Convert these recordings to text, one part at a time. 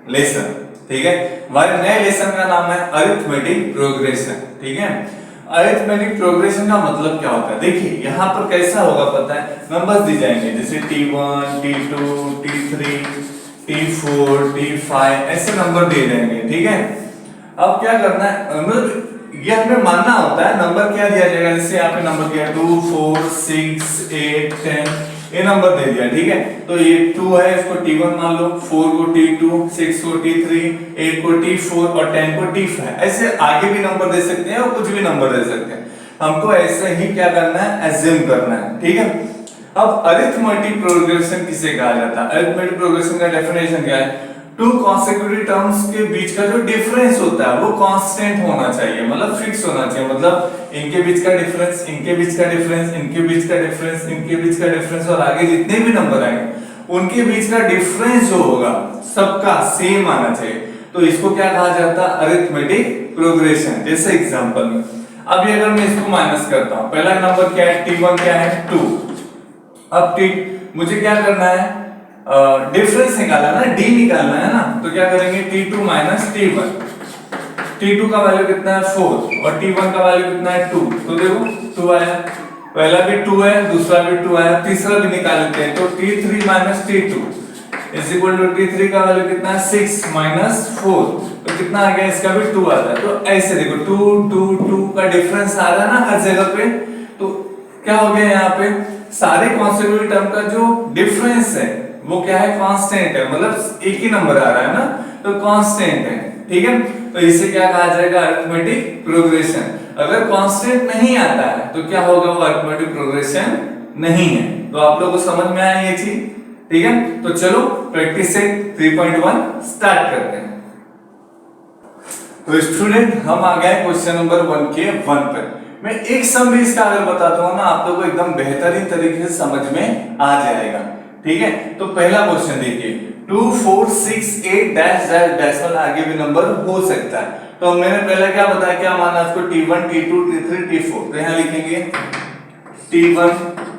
Lesson. ठीक है, हमारे नए लेसन का नाम है अरिथमेटिक प्रोग्रेशन। ठीक है, अरिथमेटिक प्रोग्रेशन का मतलब क्या होता है, देखिए यहाँ पर कैसा होगा पता है, नंबर्स दी जाएंगे जैसे T1, T2, T3, T4, T5 ऐसे नंबर दिए जाएंगे। ठीक है, अब क्या करना है, मतलब ये हमें मानना होता है नंबर क्या दिया जाएगा, जैसे यहाँ पे नंबर दिया 2, 4, 6, 8, 10 ये नंबर दे दिया। ठीक है, तो ये 2 है, इसको T1 मान लो, 4 को T2, 6 को T3, 8 को T4 और 10 को T5। ऐसे आगे भी नंबर दे सकते हैं और कुछ भी नंबर दे सकते हैं, हमको ऐसे ही क्या करना है, एज्यूम करना है। ठीक है, अब अरिथमेटिक प्रोग्रेशन किसे कहा जाता है, अरिथमेटिक प्रोग्रेशन का डेफिनेशन क्या है, टू कॉन्सेक्यूटिव टर्म्स के बीच का जो डिफरेंस होता है वो कांस्टेंट होना चाहिए, मतलब फिक्स होना चाहिए, मतलब इनके बीच का डिफरेंस, इनके बीच का डिफरेंस, इनके बीच का डिफरेंस, इनके बीच का डिफरेंस और आगे जितने भी नंबर आएंगे उनके बीच का डिफरेंस जो होगा सबका सेम आना चाहिए। तो इसको क्या कहा जाता है, अरिथमेटिक प्रोग्रेशन। जैसे एग्जांपल में अभी अगर मैं इसको माइनस करता हूं, पहला नंबर क्या है, T1 क्या है 2, अब मुझे क्या करना है, डिफरेंस निकालना है ना, डी निकालना है ना, तो क्या करेंगे T2 माइनस T1, T2 का वैल्यू कितना है 4 और T1 का वैल्यू कितना है 2, तो देखो 2 आया, पहला भी 2 है, दूसरा भी 2 आया, तीसरा भी निकाल लेते हैं, तो T3 minus T2 is equal to T3 का वैल्यू कितना है 6 माइनस 4, तो कितना आ गया, इसका भी 2 आता है। तो ऐसे देखो 2 2 2 का डिफरेंस आ रहा है ना हर जगह पे, तो क्या हो गया यहाँ पे, सारे कॉन्सेक्यूटिव टर्म का जो डिफरेंस है वो क्या है, कांस्टेंट है, मतलब एक ही नंबर आ रहा है ना, तो कांस्टेंट है। ठीक है, तो इसे क्या कहा जाएगा, अरिथमेटिक प्रोग्रेशन। अगर कांस्टेंट नहीं आता है तो क्या होगा, वो अरिथमेटिक प्रोग्रेशन नहीं है। तो आप लोगों को समझ में आया ये चीज। ठीक है, तो चलो प्रैक्टिस सेट 3.1 स्टार्ट करते हैं। तो स्टूडेंट हम आ गए क्वेश्चन नंबर 1 के 1 पर। मैं एक सम भी इसका अगर बता दूंगा ना आप लोगों को एकदम बेहतरीन तरीके से समझ में आ जाएगा। ठीक है, तो पहला क्वेश्चन देखिए, 2 4 6 8 डैश डैश डेसिमल आगे भी नंबर हो सकता है। तो मैंने पहले क्या बताया, क्या माना उसको, T1 T2 T3 T4, तो यहां लिखेंगे T1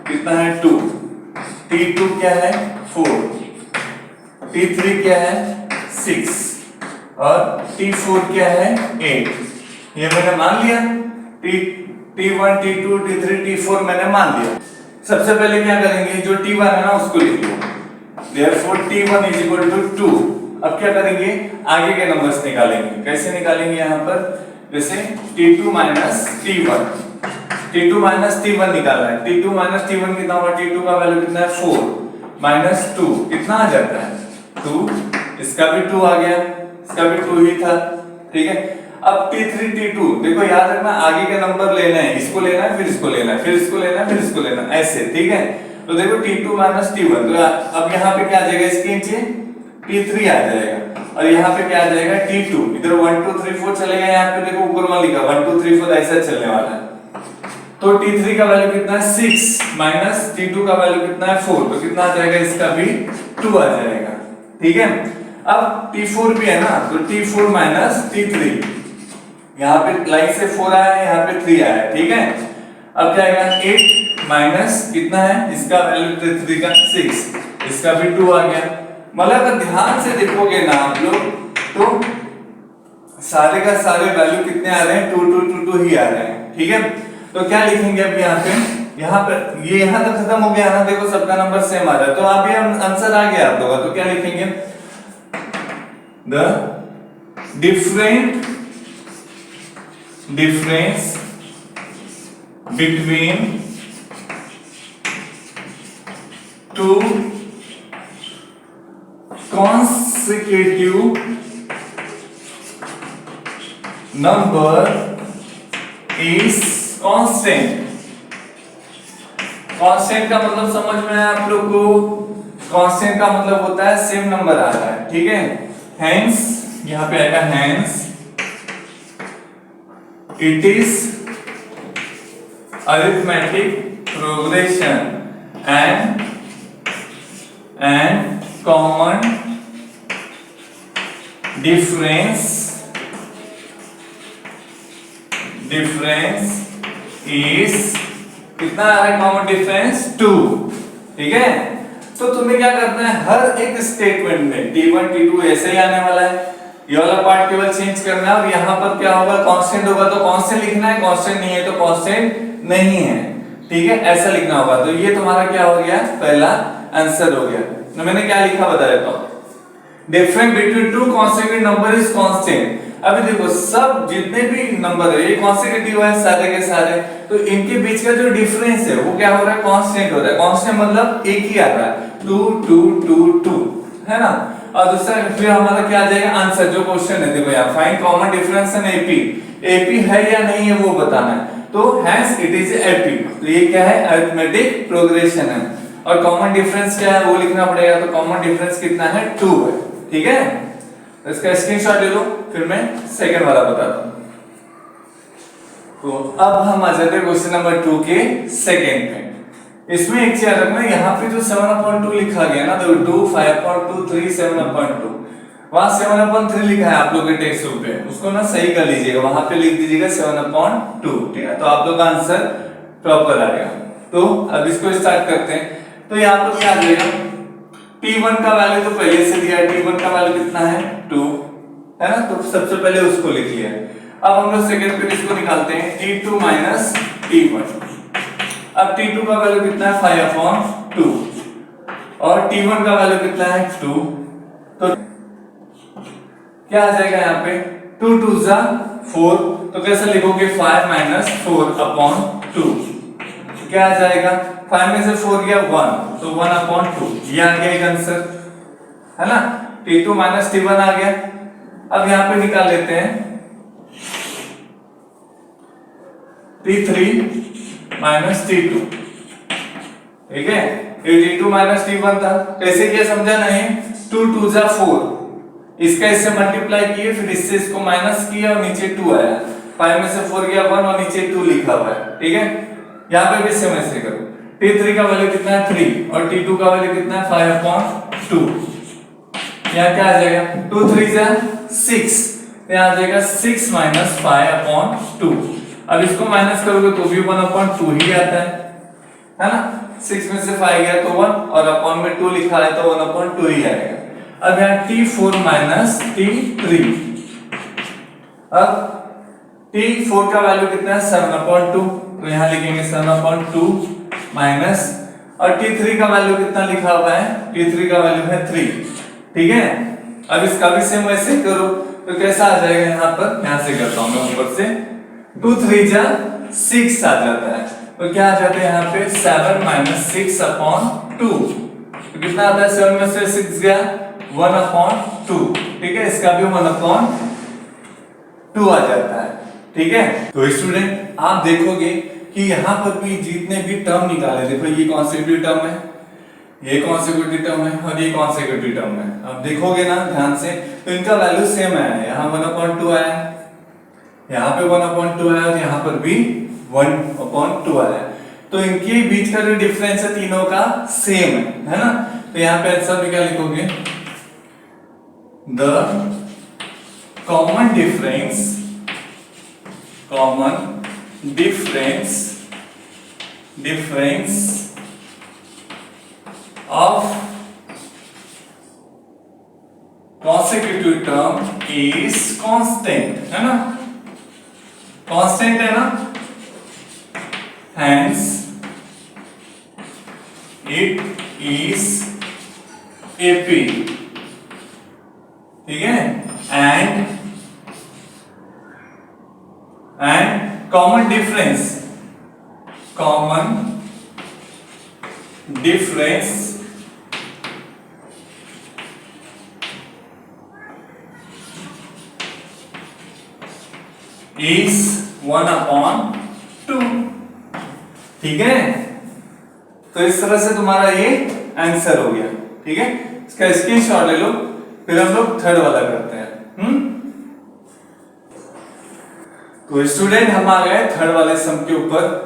कितना है 2, T2 क्या है 4, T3 क्या है 6 और T4 क्या है 8। ये मैंने मान लिया, T1 T2 T3 T4 मैंने मान लिया। सबसे पहले क्या करेंगे, जो T1 है ना उसको लिख लो, therefore T1 is equal to 2। अब क्या करेंगे, आगे के नंबर्स निकालेंगे। कैसे निकालेंगे, यहाँ पर जैसे T2 minus T1, T2 minus T1 निकालना है, T2 माइनस T1 कितना होगा, T2 का वैल्यू कितना है 4 माइनस 2 कितना आ जाता है 2, इसका भी 2 आ गया, इसका भी 2 ही था। ठीक है, अब T3 T2 देखो याद रखना, आगे के नंबर लेना है, इसको लेना है फिर इसको लेना है फिर इसको लेना है फिर इसको लेना है, ऐसे। ठीक है, तो देखो T2 माइनस T1, तो अब यहाँ पे क्या आ जाएगा, इसके नीचे T3 आ जाएगा और यहाँ पे क्या आ जाएगा T2, इधर 1 2 3 4 चलेगा, यहाँ पे देखो ऊपर में लिखा 1 2 3 4 ऐसा चलने वाला है। तो T3 का वैल्यू कितना है 6 माइनस T2 का वैल्यू कितना है 4, तो कितना आ जाएगा, इसका भी 2 आ जाएगा। ठीक है, अब T4 भी है ना, तो T4 माइनस T3, यहाँ पे लाइन से 4 आया है, यहाँ पे 3 आया है। ठीक है, अब क्या आएगा 8 माइनस कितना है, इसका वैल्यू T3 का 6, इसका भी 2 आ गया। मतलब अगर ध्यान से देखोगे ना आप लोग, तो सारे का सारे वैल्यू कितने आ रहे हैं, 2 2 2 2 ही आ रहे हैं। ठीक है, तो क्या लिखेंगे अब यहाँ पर ये यहाँ तक खत्म हो गया ना, देखो सबका नंबर सेम आ रहा है, तो अभी हम आंसर आ गया आप लोगों का, तो क्या लिखेंगे, the difference between two consecutive number is constant। Constant का मतलब समझ में आया आप लोग को, कांस्टेंट का मतलब होता है सेम नंबर आ रहा है। ठीक है, हेंस यहाँ पे आएगा hence it is arithmetic progression and common difference is कितना आ रहा है, कॉमन डिफरेंस 2। ठीक है, तो तुम्हें क्या करना है, हर एक स्टेटमेंट में T1 T2 ऐसे ही आने वाला है, ये वाला पार्ट केवल चेंज करना है। और यहाँ पर क्या होगा, कांस्टेंट होगा तो कांस्टेंट लिखना है, कांस्टेंट नहीं है तो कांस्टेंट नहीं है, ठीक है, ऐसा लिखना होगा। तो ये तुम्हारा क्या हो गया, पहला आंसर हो गया। तो मैंने क्या लिखा बता देता हूं, difference between two consecutive number is constant. अभी देखो सब जितने भी नंबर है ये कॉन्सेक्यूटिव है सारे के सारे, तो इनके बीच का जो डिफरेंस है वो क्या हो रहा है, कांस्टेंट हो रहा है। कांस्टेंट मतलब एक ही आ रहा है, 2 2 2 2, है ना। और दूसरा फिर हमारा क्या आ जाएगा आंसर, जो क्वेश्चन है देखो यहाँ, find common difference in AP, AP है या नहीं है वो बताना है, तो हेंस इट इज एपी। तो ये क्या है, अरिथमेटिक प्रोग्रेशन है। और कॉमन डिफरेंस क्या है वो लिखना पड़ेगा, तो कॉमन डिफरेंस कितना है, 2 है, ठीक है। तो इसका स्क्रीनशॉट ले लो, फिर मैं सेकंड वाला बताता हूं। तो अब हम आ जाते हैं क्वेश्चन नंबर 2 के सेकंड पे। इसमें एक चीज रखना, यहाँ पे जो 7/2 लिखा गया ना, तो 2 5/2 3 7/2, वहां 7/3 लिखा है आप लोग के टेक्स्ट बुक पे, उसको ना सही कर लीजिएगा, वहां पे लिख दीजिएगा 7/2, ठीक है, तो आप लोग का आंसर प्रॉपर आएगा। तो अब इसको स्टार्ट करते हैं। तो यहाँ पर क्या आ जाएगा, T1 का वैल्यू तो पहले से दिया है, T1 का वैल्यू कितना है 2, है ना, तो सबसे पहले उसको लिख लिया। अब हम लोग सेकंड पे इसको निकालते हैं, T2 माइनस T1। अब T2 का वैल्यू कितना है 5/2 और T1 का वैल्यू कितना है 2, तो क्या आ जाएगा यहाँ पे, 2 2 जा 4, तो कैसे लिखोगे 5 माइनस 4/2, क्या आ जाएगा, 5 में से 4 गया 1, तो 1/2, ये आ गया एक आंसर, है ना। T2 माइनस T1 आ गया। अब यहाँ पे निकाल लेते हैं T3 माइनस T2, ठीक है, ये T2 माइनस T1 था, कैसे किया समझा नहीं, 2 2 जा 4, इसका इससे मल्टीप्लाई किए, फिर इससे इसको माइनस किया और नीचे 2 आया, 5 में से 4 गया 1 और नीचे 2 लिखा हुआ है, ठीक है। यहाँ पे भी सेम ऐसे करो, T3 का वैल्यू कितना है 3 और T2 का वैल्यू कितना है 5/2, यहाँ क्या आ जाएगा, 2 3 जा 6, यहाँ आ जाएगा 6 माइनस 5/2। अब इसको माइनस करोगे तो भी 1/2 ही आता है ना, 6 में से 5 गया तो 1 और अपॉन में 2 लिखा है तो 1/2 ही आएगा। अब यहाँ T4 माइनस T3, अब T4 का वैल्यू कितना है 7/2, तो यहाँ लिखेंगे 7/2 माइनस, और T3 का वैल्यू कितना लिखा हुआ है, T3 का वैल्यू है 3, ठीक है। अब इसका भी सेम वैसे करो, तो कैसा आ जाएगा, यहाँ पर यहाँ से करता हूँ मैं ऊपर से, 2 3 जा 6 आ जाता है, तो क्या आ जाता है यहाँ पे 7 माइनस 6/2, तो कितना आता है, 7 में से 6 गया 1/2, ठीक है, इसका भी 1/2 आ जाता है, ठीक है। तो स्टूडेंट आप देखोगे कि यहाँ पर भी जितने भी टर्म निकाले, देखो ये कॉन्सेक्यूटिव टर्म है, ये कॉन्सेक्यूटिव टर्म है और ये कॉन्सेक्यूटिव टर्म है, अब देखोगे ना ध्यान से तो इनका वैल्यू सेम है, यहाँ 1/2 आया, यहाँ पे 1/2 आया और यहाँ पर भी 1/2 आया, तो इनके बीच का जो डिफरेंस है तीनों का सेम है ना। तो यहाँ पे आंसर में क्या लिखोगे, the common difference of consecutive term is constant, है ना, कांस्टेंट है ना, hence it is AP, ठीक है, and common difference is 1/2, ठीक है। तो इस तरह से तुम्हारा ये आंसर हो गया, ठीक है, इसका स्क्रीनशॉट ले लो, फिर हम लोग थर्ड वाला करते हैं। तो स्टूडेंट हम आ गए थर्ड वाले सम के ऊपर।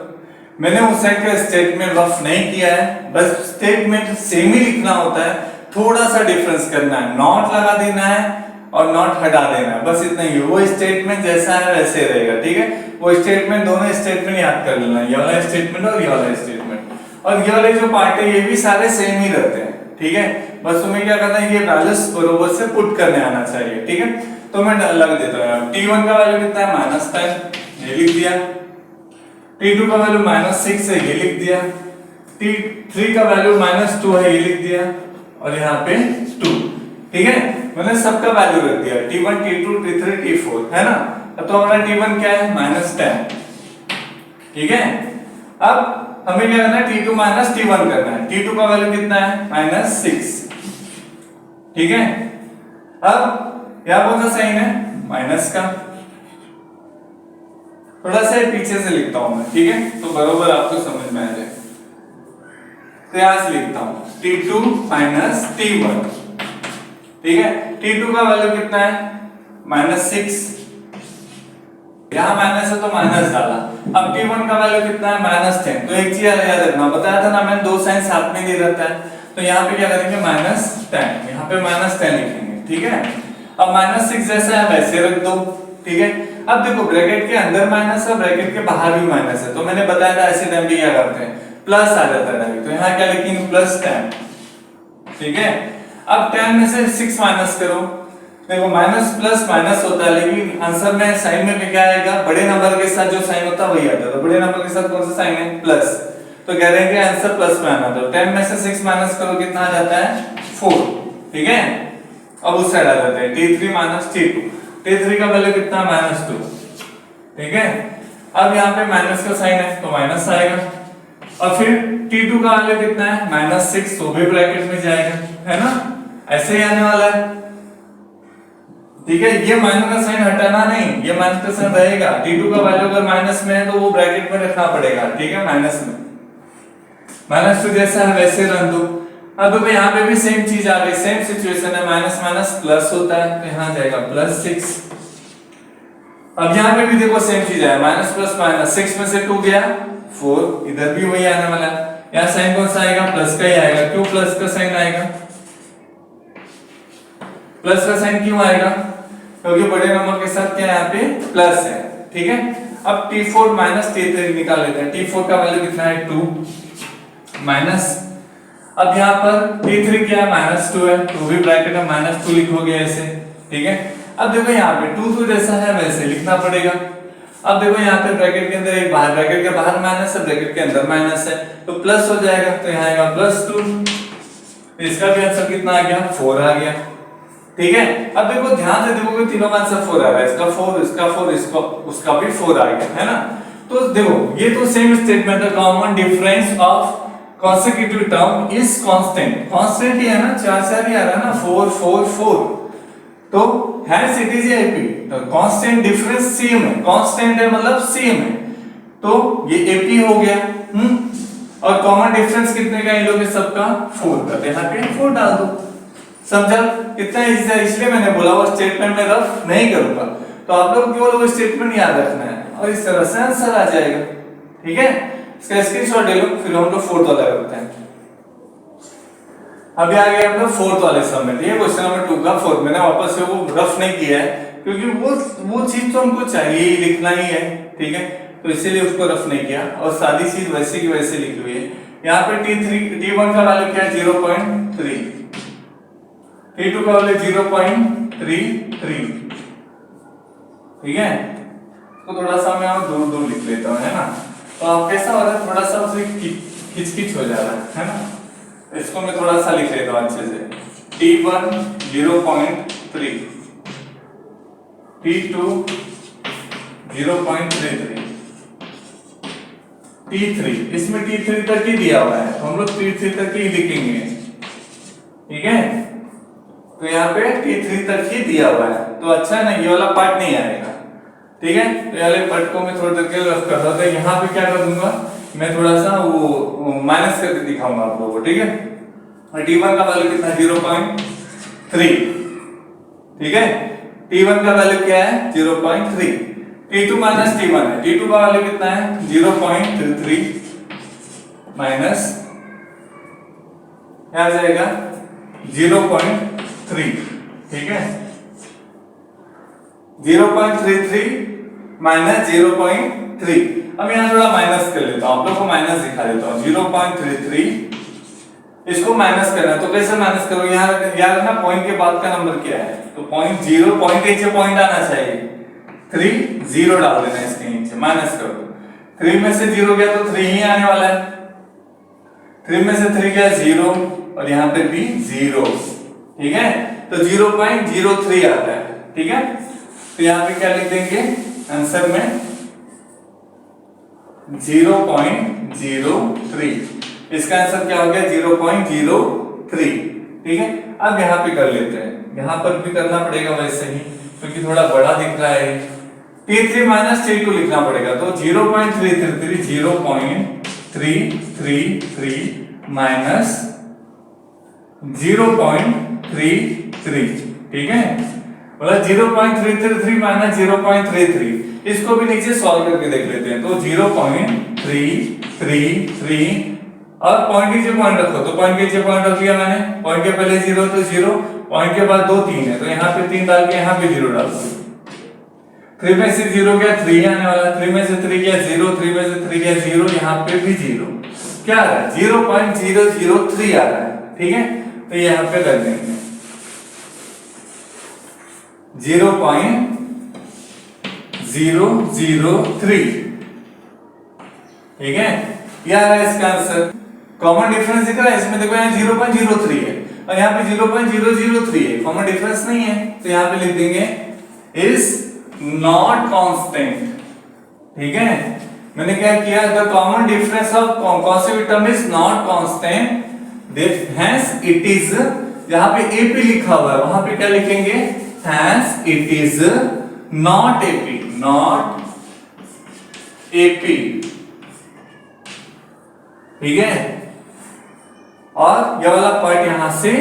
मैंने उस साइड का स्टेटमेंट रफ नहीं किया है, बस स्टेटमेंट सेम ही लिखना होता है, थोड़ा सा डिफरेंस करना है, नॉट लगा देना है और नॉट हटा देना है, बस इतना ही। वो स्टेटमेंट जैसा है वैसे रहेगा, ठीक है। वो स्टेटमेंट, दोनों स्टेटमेंट याद कर लेना, ये वाला स्टेटमेंट और ये वाला स्टेटमेंट, और ये वाले जो पार्ट है ये भी सारे सेम ही रहते हैं, ठीक है, बस तुम्हें क्या करना है, ये वैल्यूज बरोबर से पुट करने आना चाहिए, ठीक है। तो मैं लग देता हूँ, t1 का वैल्यू कितना है -10, ये लिख दिया। t2 का वैल्यू -6 है, ये लिख दिया। t3 का वैल्यू -2 है, ये लिख दिया। और यहाँ पे 2, ठीक है, मैंने सबका वैल्यू रख दिया, t1 t2 t3 t4, है ना। तो हमारा t1 क्या है -10, ठीक है। अब हमें क्या करना है, t2 माइनस t1 करना है। t2 का वैल्यू कितना है -6, ठीक है। अब यहां कौन सा साइन है, माइनस का। थोड़ा सा पीछे से लिखता हूं मैं, ठीक है, तो बरोबर आपको समझ में आ जाए। तो यहां से लिखता हूं t2 माइनस t1, ठीक है। t2 का वैल्यू कितना है -6, यहाँ माइनस है तो माइनस डाला। अब t1 का वैल्यू कितना है -10। तो एक चीज याद रखना, बताया था ना मैंने, दो साइन साथ में नहीं रहता है, तो यहाँ पे क्या करेंगे -10, यहाँ पे -10 लिखेंगे, ठीक है। अब -6 जैसा है वैसे रख दो, ठीक है। अब देखो ब्रैकेट के अंदर माइनस है, ब्रैकेट के बाहर भी माइनस है, तो मैंने बताया था ऐसे टाइम पे क्या करते हैं, प्लस आ जाता है, तो यहाँ क्या लिखेंगे +10, ठीक है। अब 10 में से 6 माइनस करो, देखो माइनस प्लस माइनस होता है, लेकिन आंसर में साइन में क्या आएगा, बड़े नंबर के साथ जो साइन होता है वही आता है। तो बड़े नंबर के साथ कौन सा साइन है, प्लस, तो कह रहे हैं कि आंसर प्लस में आना। तो 10 में से 6 माइनस करो, कितना आ जाता है 4, ठीक है। अब उस साइड आ जाते हैं t3 माइनस t2, t3 का वैल्यू कितना -2, ठीक है। अब यहाँ पे माइनस का साइन है तो माइनस आएगा, और फिर t2 का वैल्यू कितना है -6, तो भी ब्रैकेट में जाएगा, है ना, ऐसे ही आने वाला है, ठीक है। ये माइनस का साइन हटाना नहीं, ये माइनस का साइन रहेगा। t2 का वैल्यू अगर माइनस में है तो वो ब्रैकेट में रखना पड़ेगा, ठीक है, माइनस में। -2 जैसा है वैसे रख दो। अब देखो यहाँ पे भी सेम चीज आ गई, सेम सिचुएशन है, माइनस माइनस प्लस होता है, तो यहाँ जाएगा +6। अब यहाँ पे भी देखो सेम चीज है, माइनस प्लस माइनस, 6 में से 2 गया 4, इधर भी वही आने वाला है। यहाँ साइन कौन सा आएगा, प्लस का ही आएगा। क्यों प्लस का साइन आएगा, प्लस का साइन क्यों आएगा, क्योंकि बड़े नंबर के साथ क्या यहाँ पे प्लस है, ठीक है। अब t4 माइनस t3 निकाल लेते हैं। t4 का वैल्यू कितना है 2 माइनस, अब यहाँ पर t3 क्या है -2 है, तो भी ब्रैकेट में -2 लिखोगे ऐसे, ठीक है। अब देखो यहाँ पे 2 2 जैसा है वैसे लिखना पड़ेगा। अब देखो यहाँ पे ब्रैकेट के अंदर एक बाहर, ब्रैकेट के बाहर माइनस है, ब्रैकेट के अंदर माइनस है, तो प्लस हो जाएगा, तो यहाँ आएगा +2। इसका भी आंसर कितना आ गया 4 आ गया, ठीक है। अब देखो ध्यान से देखोगे तीनों का आंसर 4 आ रहा है, इसका 4, इसका 4, इसका उसका भी 4 आ गया, है ना। तो देखो ये तो सेम स्टेटमेंट है, common difference of consecutive term is constant, constant ही है ना, 4 4 ही आ रहा है ना, 4 4 4, तो है सिटीज या एपी, तो कांस्टेंट डिफरेंस सेम है, कांस्टेंट है मतलब सेम है, तो ये एपी हो गया। और कॉमन डिफरेंस कितने का इन लोगों के सबका 4 का, यहाँ पे 4 डाल दो, समझा कितना इजी है। इसलिए मैंने बोला वो स्टेटमेंट में रफ नहीं करूंगा, तो आप लोग केवल वो स्टेटमेंट याद रखना है और इस तरह से आंसर आ जाएगा, ठीक है। इसका स्क्रीनशॉट ले लो, फिर हम लोग 4th वाला करते हैं। अभी आ गए हम लोग 4th वाले सम में, ये क्वेश्चन नंबर 2 का 4, मैंने वापस से वो रफ नहीं किया है क्योंकि वो चीज तो हमको चाहिए ही, लिखना ही है, ठीक है, तो इसीलिए उसको रफ नहीं किया और सारी चीज वैसे की वैसे लिखी हुई है। यहाँ पे t1 का वैल्यू क्या है 0.3, t2 का वैल्यू 0.33, ठीक है। तो थोड़ा सा मैं और दूर दूर लिख लेता हूँ, है ना, तो आप कैसा हो रहा है, थोड़ा सा उसे खिचकिच हो जा रहा है ना। इसको मैं थोड़ा सा लिख लेता हूँ अच्छे से, t1 0.3, t2 0.33, t3, इसमें t3 तक ही दिया हुआ है, तो हम लोग t3 तक ही लिखेंगे, ठीक है। तो यहाँ पे t3 तक ही दिया हुआ है, तो अच्छा है ना, ये वाला पार्ट नहीं आएगा, ठीक है। तो ये वाले पार्ट को मैं थोड़ी देर के लिए रफ कर रहा था। यहाँ पे क्या कर दूंगा मैं, थोड़ा सा वो माइनस करके दिखाऊंगा आप लोगों को, ठीक है। और t1 का वैल्यू कितना 0.3, ठीक है, t1 का वैल्यू क्या है 0.3, t2 माइनस t1 है, t2 का वैल्यू कितना है 0.33 माइनस क्या आ जाएगा 0.3, ठीक है, 0.33 माइनस 0.3। अब यहाँ थोड़ा माइनस कर लेता हूँ, आप लोग को माइनस दिखा देता हूँ, 0.33 इसको माइनस करना है, तो कैसे माइनस करो, यहाँ याद रखना पॉइंट के बाद का नंबर क्या है, तो पॉइंट 0, पॉइंट के नीचे पॉइंट आना चाहिए, 3 0 डाल देना इसके नीचे, माइनस करो, 3 में से 0 गया तो 3 ही आने वाला है, 3 में से 3 गया 0 और यहाँ पे भी 0, ठीक है, तो 0.03 आता है, ठीक है, तो यहाँ पे क्या लिख देंगे आंसर में 0.03, इसका आंसर क्या हो गया 0.03, ठीक है। अब यहाँ पे कर लेते हैं, यहाँ पर भी करना पड़ेगा वैसे ही क्योंकि थोड़ा बड़ा दिख रहा है, T3 माइनस T2 लिखना पड़ेगा, तो 0.333 माइनस 0.33, ठीक है, मतलब 0.333 माइनस 0.33, इसको भी नीचे सॉल्व करके देख लेते हैं, तो 0.333 और पॉइंट के नीचे पॉइंट रखो, तो पॉइंट के नीचे पॉइंट रख लिया मैंने, पॉइंट के पहले 0 तो 0, पॉइंट के बाद 2 3 है, तो यहाँ पे 3 डाल के यहाँ पे 0 डाल दो, 3 में से 0 गया 3 आने वाला, 3 में से 3 गया 0, 3 में से 3 गया 0, यहाँ पे भी 0, क्या आ रहा है 0.003 आ रहा है, ठीक है, तो यहाँ पे कर देंगे 0.003, ठीक है, यह है इसका आंसर। कॉमन डिफरेंस दिख रहा है इसमें, देखो यहाँ 0.03 है और यहाँ पे 0.003 है, कॉमन डिफरेंस नहीं है, तो यहाँ पे लिख देंगे इज नॉट कांस्टेंट, ठीक है, मैंने क्या किया, the common difference of concept term is not constant, hence it is, जहां पे एपी लिखा हुआ है वहां पे क्या लिखेंगे, hence it is not AP, not AP, ठीक है, और ये वाला पार्ट यहां से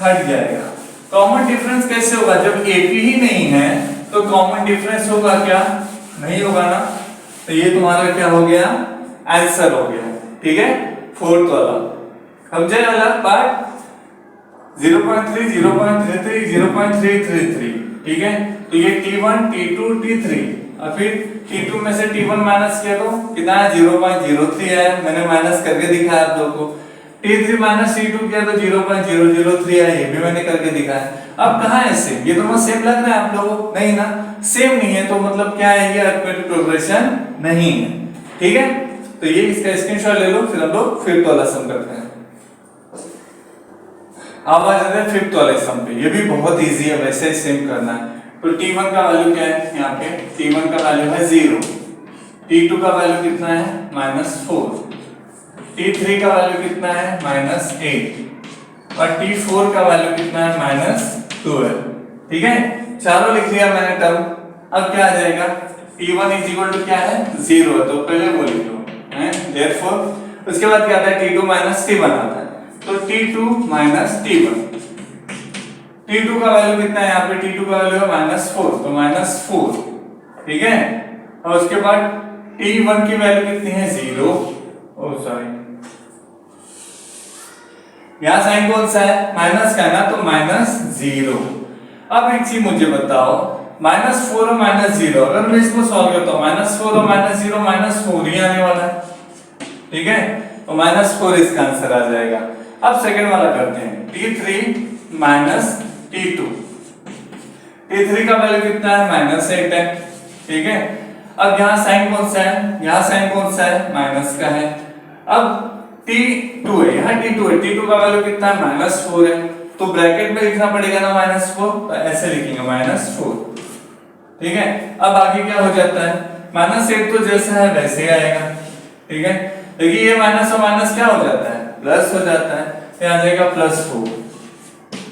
हट जाएगा। कॉमन डिफरेंस कैसे होगा, जब एपी ही नहीं है तो कॉमन डिफरेंस होगा क्या, नहीं होगा ना, तो ये तुम्हारा क्या हो गया, आंसर हो गया, ठीक है, फोर्थ वाला। समझे वाला पार्ट 0.3 0.33 0.333, ठीक है, तो ये T1 T2 T3 और फिर T2 में से T1 माइनस किया तो कितना है 0.03 है, मैंने माइनस करके दिखाया आप लोगों को, T3 माइनस T2 किया तो 0.003 है, ये भी मैंने करके दिखाया। अब कहाँ है सेम, ये दोनों सेम लग रहा है आप लोगों को, नहीं ना, सेम नहीं है, तो मतलब क्या है, ये अरिथमेटिक प्रोग्रेशन नहीं है, ठीक है, तो ये इसका स्क्रीनशॉट ले लो, फिर हम लोग फिफ्थ वाला सम करते हैं। अब आ जाते हैं फिफ्थ वाले सम पे, ये भी बहुत इजी है, वैसे ही सेम करना है। तो T1 का वैल्यू क्या है, यहाँ पे T1 का वैल्यू है 0, T2 का वैल्यू कितना है -4, T3 का वैल्यू कितना है -8 और T4 का वैल्यू कितना है -12, ठीक है, चारों लिख लिया मैंने टर्म। अब क्या आ जाएगा, T1 इज इक्वल टू क्या है 0, तो पहले वो लिख लो, हैं, देयरफॉर उसके बाद क्या आता है T2 T1 आता है, तो T2 T1, T2 का वैल्यू कितना है, यहाँ पे T2 का वैल्यू है -4, तो -4, ठीक है, और उसके बाद T1 की वैल्यू कितनी है 0, ओ सॉरी यहाँ साइन कौन सा है, माइनस का है ना, तो -0। अब एक चीज मुझे बताओ, -4 और -0, अगर मैं इसको सॉल्व करता हूँ, -4 और -0 -4 ही आने वाला है, ठीक है, तो -4 इसका आंसर आ जाएगा। अब सेकंड वाला करते हैं, T3 T2, T3 का वैल्यू कितना है -8 है, ठीक है, अब यहाँ साइन कौन सा है, यहाँ साइन कौन सा है, माइनस का है। अब T2 है, यहाँ T2 है, T2 का वैल्यू कितना है -4 है, तो ब्रैकेट में लिखना पड़ेगा ना -4, तो ऐसे लिखेंगे -4, ठीक है। अब आगे क्या हो जाता है, -8 तो जैसा है वैसे ही आएगा, ठीक है, देखिए ये माइनस और माइनस क्या हो जाता है, प्लस हो जाता है, तो आ जाएगा +4।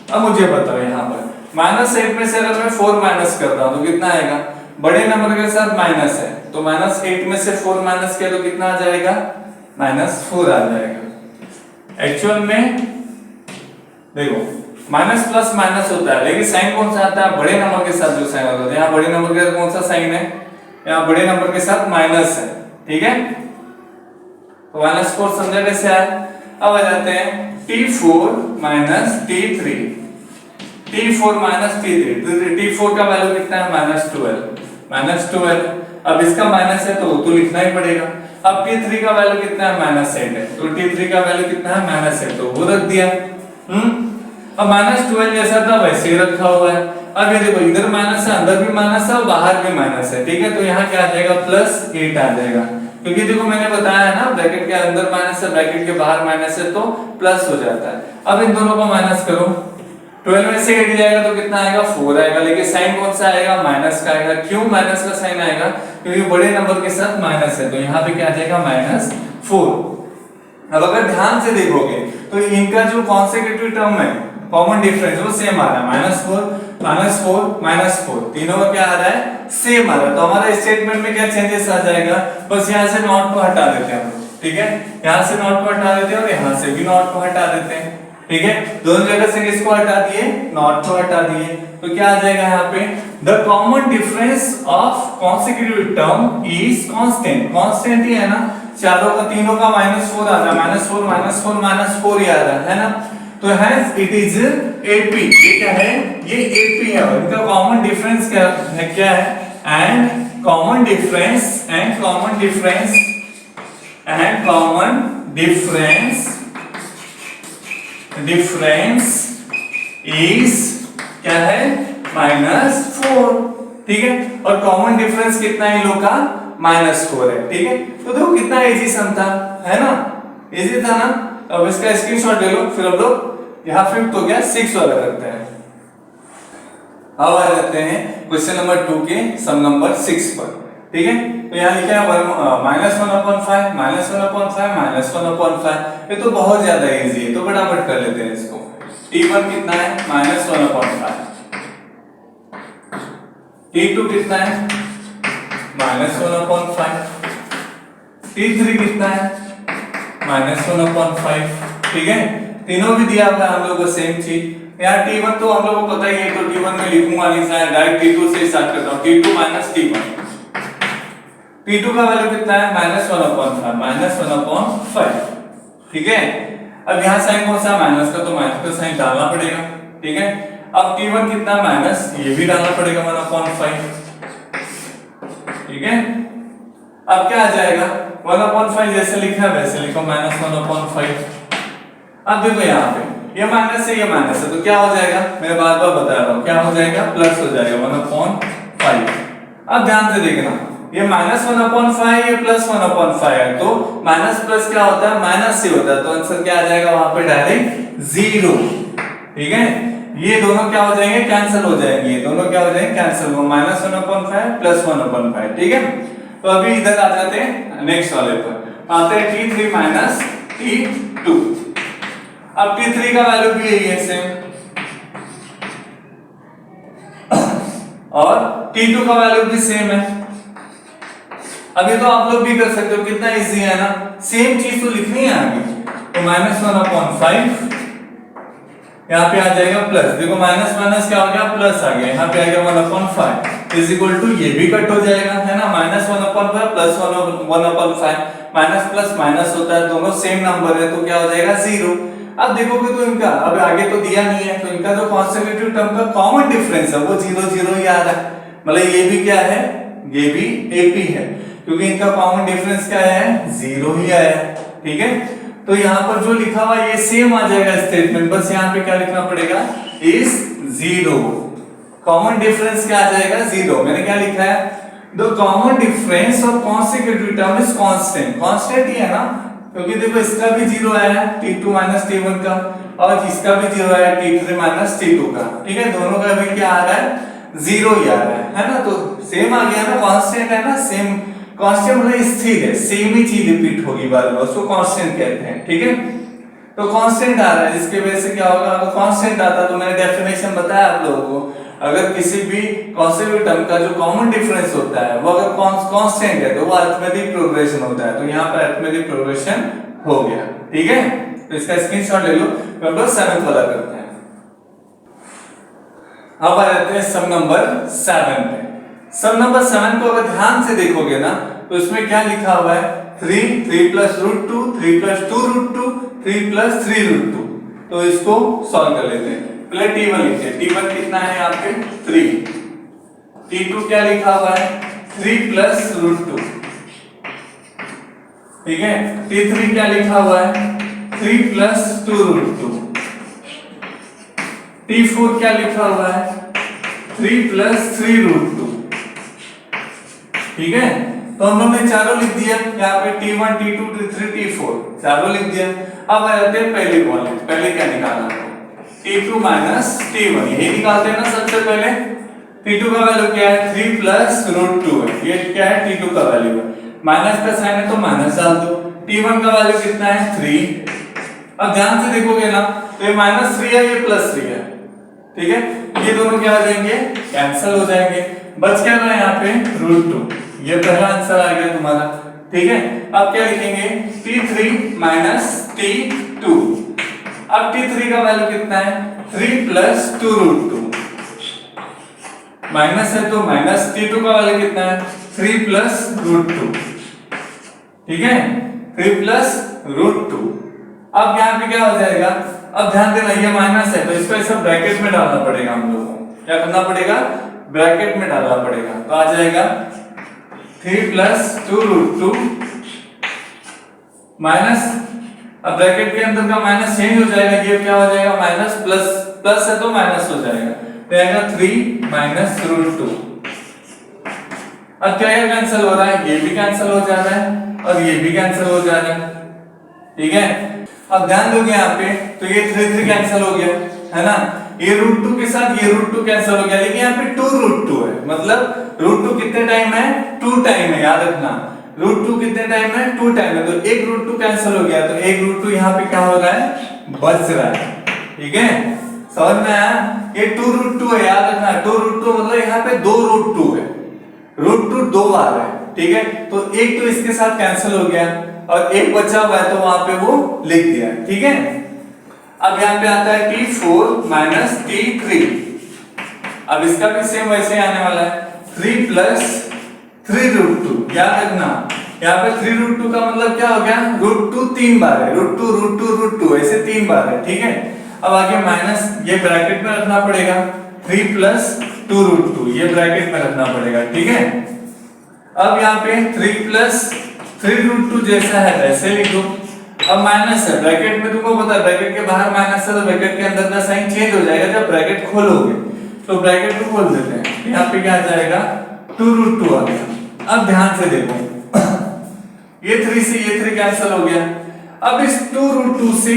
अब मुझे बताओ यहाँ पर -8 में से अगर मैं 4 माइनस करता हूँ तो कितना आएगा, बड़े नंबर के साथ माइनस है, तो -8 में से 4 माइनस किया तो कितना आ जाएगा, -4 आ जाएगा। एक्चुअल में देखो माइनस प्लस माइनस होता है, लेकिन साइन कौन सा आता है, बड़े नंबर के साथ जो साइन होता है, यहाँ बड़े नंबर के साथ कौन सा साइन है, यहाँ बड़े नंबर के साथ माइनस है, ठीक है, तो -4 समझा कैसे आया। अब आ जाते हैं T4 T3, T4 T3, T4 का वैल्यू कितना है -12, अब इसका माइनस है तो लिखना ही पड़ेगा, अब T3 का वैल्यू कितना है -8 है, तो T3 का वैल्यू कितना है -8, तो वो रख दिया। अब -12 जैसा था वैसे ही रखा हुआ है। अब ये देखो इधर माइनस है, अंदर भी माइनस है और बाहर भी माइनस है, ठीक है, तो यहाँ क्या आ जाएगा +8 आ जाएगा, क्योंकि देखो मैंने बताया है ना ब्रैकेट के अंदर माइनस है ब्रैकेट के बाहर माइनस है तो प्लस हो जाता है। अब इन दोनों को माइनस करो, 12 में से 8 जाएगा तो कितना आएगा 4 आएगा, लेकिन साइन कौन सा आएगा माइनस का आएगा। क्यों माइनस का साइन आएगा, क्योंकि बड़े नंबर के साथ माइनस है, तो यहाँ पे क्या आ जाएगा -4। अब अगर ध्यान से देखोगे तो इनका जो कॉन्सेक्यूटिव टर्म है कॉमन डिफरेंस वो सेम आ रहा है, -4 तीनों का क्या आ रहा है सेम आ रहा है। तो हमारा स्टेटमेंट में क्या चेंजेस आ जाएगा, बस यहाँ से नॉट को हटा देते हैं हम, ठीक है, यहाँ से नॉट को हटा देते हैं और यहाँ से भी नॉट को हटा देते हैं, ठीक है, दोनों जगह से किसको हटा दिए नॉट को हटा दिए, तो क्या आ जाएगा यहाँ पे the common difference of consecutive term is constant, constant ही है ना, चारों का तीनों का -4 आ रहा है, -4 ही आ रहा है ना, तो हैज इट इज एपी, ये क्या है ये एपी है, इनका कॉमन डिफरेंस क्या है एंड कॉमन डिफरेंस इज क्या है -4, ठीक है, और कॉमन डिफरेंस कितना है इन लोग का -4 है, ठीक है, तो देखो कितना इजी सम था, है ना, इजी था ना। अब इसका स्क्रीनशॉट ले लो, फिर हम लोग यहाँ फिफ्थ हो गया 6 वाला करते हैं। अब आ जाते हैं क्वेश्चन नंबर 2 के सम नंबर 6 पर, ठीक है, तो यहाँ लिखा है -1/5 ये तो बहुत ज्यादा इजी है, तो फटाफट कर लेते हैं इसको। T1 कितना है -1/5, T2 कितना है -1/5, T3 कितना है -1/5, ठीक है, तीनों भी दिया हुआ है हम लोग को सेम चीज। यहाँ T1 तो हम लोग को पता ही है, तो T1 में लिखूंगा नहीं, डायरेक्ट T2 से स्टार्ट करता हूँ, T2 - T1, T2 का वैल्यू कितना है -1/5, ठीक है। अब यहाँ साइन कौन सा माइनस का, तो माइनस का साइन डालना पड़ेगा, ठीक है। अब T1 कितना माइनस, ये भी डालना पड़ेगा 1/5, ठीक है। अब क्या आ जाएगा 1/5 जैसे लिखा है वैसे लिखो -1/5। अब देखो यहाँ पे ये माइनस है ये माइनस है, तो क्या हो जाएगा, मैं बार बार बता रहा हूँ, क्या हो जाएगा प्लस हो जाएगा 1/5। अब ध्यान से देखना, ये -1/5 ये +1/5 है, तो माइनस प्लस क्या होता है माइनस से होता है, तो आंसर क्या आ जाएगा वहां पे डायरेक्ट 0, ठीक है। ये दोनों क्या हो जाएंगे कैंसिल हो जाएंगे, ये दोनों क्या हो जाएंगे कैंसिल, -1/5 +1/5, ठीक है। तो अभी इधर आ जाते हैं नेक्स्ट वाले पर, आते हैं T3 - T2। अब T3 का वैल्यू भी यही है सेम, और T2 का वैल्यू भी सेम है। अभी तो आप लोग भी कर सकते हो, कितना इजी है ना, सेम चीज तो लिखनी है आगे, तो -1/5 यहाँ पे आ जाएगा प्लस, देखो माइनस माइनस क्या हो गया प्लस आ गया, यहाँ पे आ गया 1/5 इज इक्वल टू ये भी कट हो जाएगा, है ना, -1/5 प्लस 1/5, माइनस प्लस माइनस होता है, दोनों सेम नंबर है, तो क्या हो जाएगा 0। अब देखोगे तो इनका अब आगे तो दिया नहीं है, तो इनका जो कॉन्सेक्यूटिव टर्म का कॉमन डिफरेंस है वो 0 0 ही आ रहा है, मतलब ये भी क्या है ये भी AP है, क्योंकि इनका कॉमन डिफरेंस क्या है 0 ही आया है, ठीक है। तो यहाँ पर जो लिखा हुआ ये सेम आ जाएगा स्टेटमेंट, बस यहाँ पे क्या लिखना पड़ेगा इज 0, कॉमन डिफरेंस क्या आ जाएगा 0। मैंने क्या लिखा है the common difference of consecutive term is constant, constant ही है ना, क्योंकि देखो इसका भी 0 आया है T2 - T1 का, और इसका भी 0 आया T3 - T2 का, ठीक है, दोनों का भी क्या आ रहा है 0 ही आ रहा है ना, तो सेम आ गया ना, कांस्टेंट है ना, सेम कांस्टेंट मतलब स्थिर है, सेम ही चीज रिपीट होगी बार बार, उसको कांस्टेंट कहते हैं, ठीक है। तो कांस्टेंट आ रहा है, जिसकी वजह से क्या होगा, अगर कांस्टेंट आता तो मैंने डेफिनेशन बताया आप लोगों को, अगर किसी भी कॉन्सेक्यूटिव टर्म का जो कॉमन डिफरेंस होता है वो अगर कांस्टेंट है तो वो अरिथमेटिक प्रोग्रेशन होता है, तो यहाँ पर अरिथमेटिक प्रोग्रेशन हो गया, ठीक है। तो इसका स्क्रीनशॉट ले लो, नंबर 7 वाला करते हैं। अब आ जाते हैं सम नंबर 7 पे। सम नंबर 7 को अगर ध्यान से देखोगे ना तो इसमें क्या लिखा हुआ है 3 3 + √2 3 + 2√2 3 + 3√2, तो इसको सॉल्व कर लेते हैं। पहले T1 लिखते हैं, T1 कितना है यहाँ पे 3, T2 क्या लिखा हुआ है 3 + √2, ठीक है। T3 क्या लिखा हुआ है 3 प्लस 2√2। T4 क्या लिखा हुआ है 3 प्लस 3√2। ठीक है, तो हम लोग ने चारों लिख दिया यहाँ पे T1 T2 T3 T4 चारों लिख दिया। अब आ जाते हैं पहले कॉलम, पहले क्या निकालना है T2 माइनस T1, यही निकालते हैं ना सबसे पहले। T2 का वैल्यू क्या है 3 प्लस √2 है, ये क्या है T2 का वैल्यू है, माइनस का साइन है तो माइनस डाल दो। T1 का वैल्यू कितना है 3। अब ध्यान से देखोगे ना तो ये -3 है ये +3 है, ठीक है, ये दोनों क्या हो जाएंगे कैंसिल हो जाएंगे, बच क्या रहा है यहाँ पे √2। ये पहला आंसर आ गया तुम्हारा, ठीक है। अब क्या लिखेंगे T3 माइनस T2। अब T3 का वैल्यू कितना है 3 प्लस 2√2, माइनस है तो माइनस। T2 का वैल्यू कितना है 3 प्लस √2, ठीक है, 3 प्लस √2। अब यहाँ पे क्या हो जाएगा, अब ध्यान देना ये माइनस है तो इसको ऐसा ब्रैकेट में डालना पड़ेगा हम लोगों को, क्या करना पड़ेगा ब्रैकेट में डालना पड़ेगा, तो आ जाएगा 3 प्लस 2√2 माइनस, अब ब्रैकेट के अंदर का माइनस चेंज हो जाएगा, ये क्या हो जाएगा माइनस प्लस, प्लस है तो माइनस हो जाएगा, तो आएगा 3 माइनस √2। अब क्या कैंसिल हो रहा है, ये भी कैंसिल हो जा रहा है और ये भी कैंसिल हो जा रहा है, ठीक है। अब ध्यान दोगे यहाँ पे तो ये 3 कैंसिल हो गया है ना, ये √2 के साथ ये √2 कैंसिल हो गया, लेकिन यहाँ पे 2√2 है, मतलब √2 कितने टाइम है 2 टाइम है, याद रखना √2 कितने टाइम है 2 टाइम है, तो एक √2 कैंसिल हो गया तो एक √2 यहाँ पे क्या हो रहा है बच रहा है, ठीक है, समझ में आया। ये 2√2 है, याद रखना 2√2 मतलब यहाँ पे 2√2 है, √2 दो बार है, ठीक है, तो एक तो इसके साथ कैंसिल हो गया और एक बचा हुआ है तो वहां पे वो लिख दिया, ठीक है। अब यहाँ पे आता है T4 माइनस T3, अब इसका भी सेम वैसे आने वाला है 3 प्लस 3√2, याद रखना यहाँ पे 3√2 का मतलब क्या हो गया √2 3 बार है, √2 ऐसे 3 बार है, ठीक है। अब आगे माइनस, ये ब्रैकेट में रखना पड़ेगा 3 प्लस 2√2, ये ब्रैकेट में रखना पड़ेगा, ठीक है। अब यहाँ पे 3 प्लस 3√2 जैसा है वैसे लिख दो, अब माइनस है ब्रैकेट में, तुमको पता है ब्रैकेट के बाहर माइनस है तो ब्रैकेट के अंदर का साइन चेंज हो जाएगा जब ब्रैकेट खोलोगे, तो ब्रैकेट को खोल देते हैं, यहाँ पे क्या आ जाएगा 2√2 आ गया। अब ध्यान से देखो ये 3 से ये 3 कैंसिल हो गया, अब इस 2√2 से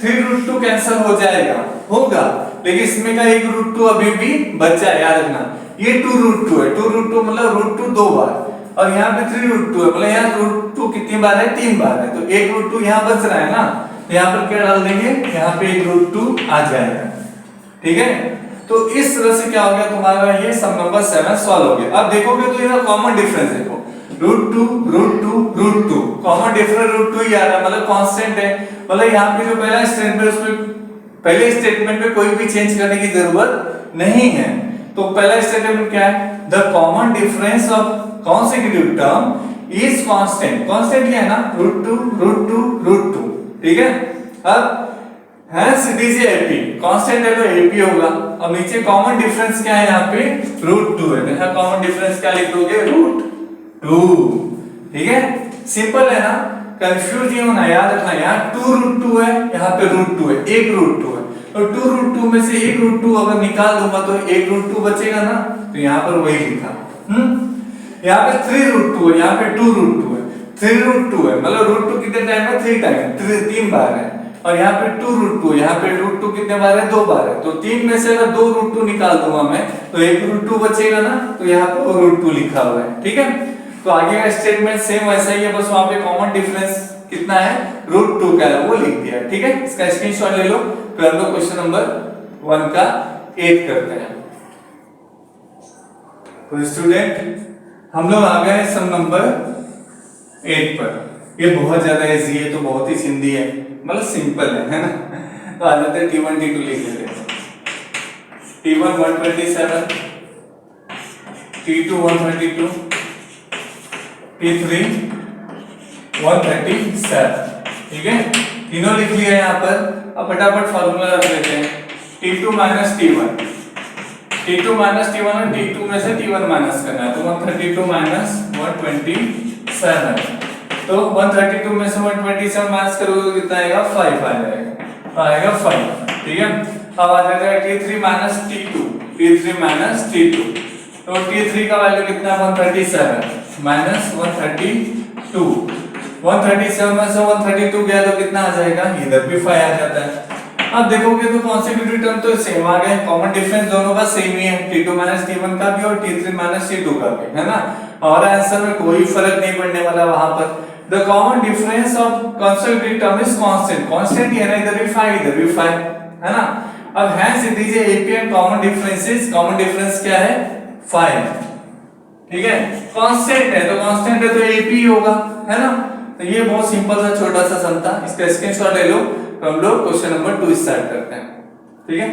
3√2 कैंसिल हो जाएगा, होगा, लेकिन इसमें का एक √2 अभी भी बचा है, याद रखना ये 2√2 है, 2√2 मतलब √2 दो बार और यहाँ पे 3√2 है, मतलब यहाँ √2 कितनी बार है 3 बार है, तो एक √2 यहाँ बच रहा है ना, तो यहाँ पर क्या डाल देंगे यहाँ पे एक √2 आ जाएगा, ठीक है। तो इस तरह से क्या हो गया तुम्हारा ये सम नंबर 7 सॉल्व हो गया। अब देखोगे तो यहाँ कॉमन डिफरेंस देखो √2 कॉमन डिफरेंस √2 ही आ रहा है, मतलब कांस्टेंट है, मतलब यहाँ पे जो पहला स्टेटमेंट उसमें पहले स्टेटमेंट में कोई भी चेंज करने की जरूरत नहीं है, तो पहला स्टेटमेंट क्या है the common difference of consecutive term is constant, constant ही है ना √2, ठीक है। अब hence it is AP, constant है तो AP होगा। अब नीचे कॉमन डिफरेंस क्या है यहाँ पे √2 है, देखा कॉमन डिफरेंस क्या लिख दोगे √2, ठीक है, सिंपल है ना, कंफ्यूज नहीं होना, याद रखना यहाँ 2√2 है, यहाँ पे √2 है, एक √2 है, तो 2√2 में से एक √2 अगर निकाल दूंगा तो एक √2 बचेगा ना, तो यहाँ पर वही लिखा, यहाँ पे 3√2 है, यहाँ पे 2√2 है, 3√2 है मतलब √2 कितने टाइम है 3 टाइम, 3 बार है, और यहाँ पे 2√2, यहाँ पे √2 कितने बार है 2 बार है, तो 3 में से अगर 2 √2 निकाल दूंगा मैं तो एक √2 बचेगा ना, तो यहाँ पे √2 लिखा हुआ है, ठीक है। तो आगे का स्टेटमेंट सेम वैसा ही है, बस वहां पे कॉमन डिफरेंस कितना है √2 का है वो लिख दिया, ठीक है। इसका स्क्रीनशॉट ले लो, फिर हम लोग क्वेश्चन नंबर 1 का 8 करते हैं। तो स्टूडेंट हम लोग आ गए सम नंबर 8 पर, ये बहुत ज्यादा इजी है तो बहुत ही सिंधी है, मतलब सिंपल है ना, तो आ जाते हैं T1 T2 लिख लेते हैं। T1 127, T2 132, T3 137, ठीक है, तीनों लिख लिया यहाँ पर। अब फटाफट फार्मूला रख लेते हैं T2 minus T1, T2 minus T1 और T2 में से T1 माइनस करना है, तो 132 माइनस 127, तो 132 में से 127 माइनस करोगे तो कितना आएगा 5 आ जाएगा, आएगा 5। ठीक है, अब आ जाएगा T3 minus T2, T3 minus T2, तो T3 का वैल्यू कितना है 137 माइनस 132, 137 में से 132 गया तो कितना आ जाएगा, इधर भी 5 आ जाता है। अब देखोगे तो कॉन्सेक्यूटिव टर्म तो सेम आ गए, कॉमन डिफरेंस दोनों का सेम ही है, T2 माइनस T1 का भी और T3 माइनस T2 का भी, है ना, और आंसर में कोई फर्क नहीं पड़ने वाला वहां पर। The common difference of consecutive term is constant, constant ही है ना, इधर भी 5 इधर भी 5, है ना। अब hence it is AP and common differences, common difference क्या है 5, ठीक है, कांस्टेंट है तो कांस्टेंट है तो एपी होगा, है ना। तो ये बहुत सिंपल सा छोटा सा सम था, इसका स्क्रीनशॉट ले लो, तो हम लोग क्वेश्चन नंबर 2 स्टार्ट करते हैं, ठीक है।